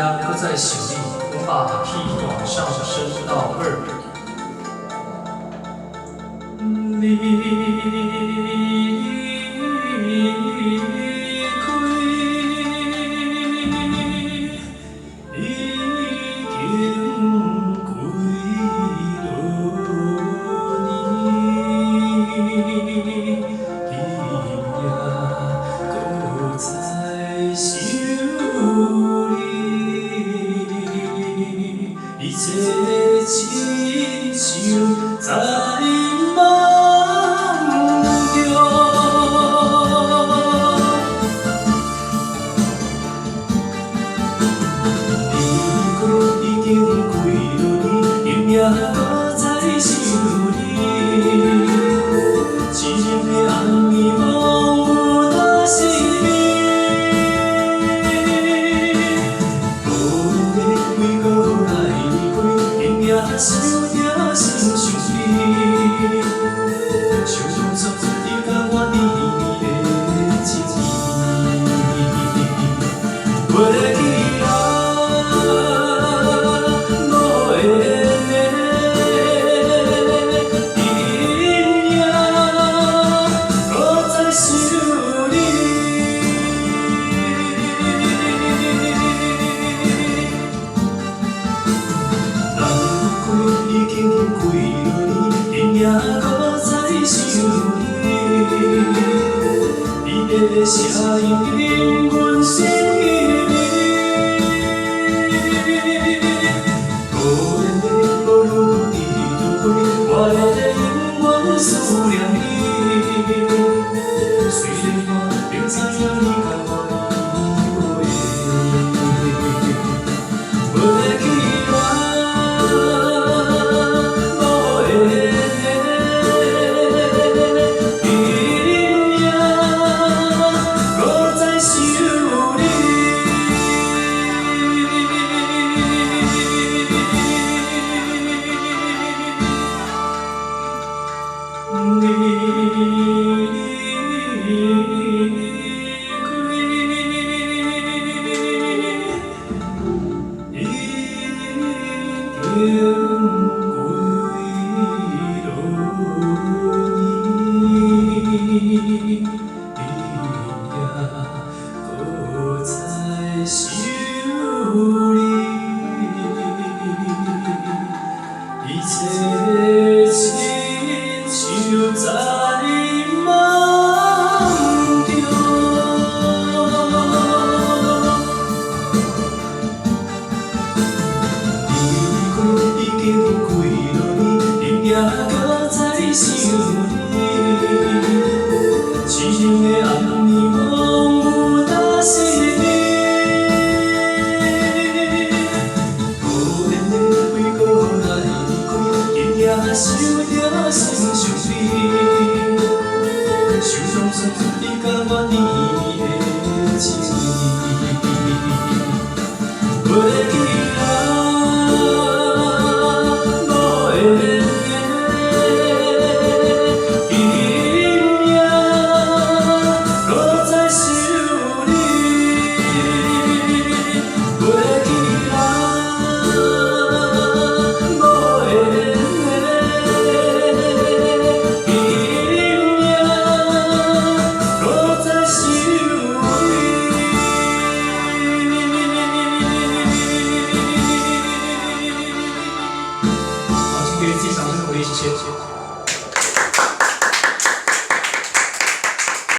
呀，搁在心里，我把屁往上升到2。一切亲像在梦中，离过已经几落年，阴影搁在想你，一日的暗暝梦有哪是你？无个为何来离开？阴影想着心伤悲，想讲错你甲我甜蜜的情意，袂记啦，无缘的阴影，搁在想你。已经几落年，阴影搁在想你，你的声音令阮心稀微。无缘的无论伫倒位，我会永远思念你。虽然我并知影你甲我依偎，袂记啦。一切亲像在梦中，离开已经几落年，阴影搁在想你，一日的暗暝梦有哪是你？无缘的为何来离开？阴影想着心伤悲，想讲错你甲我甜蜜的情意，袂记啦。给自己掌声鼓励，谢谢。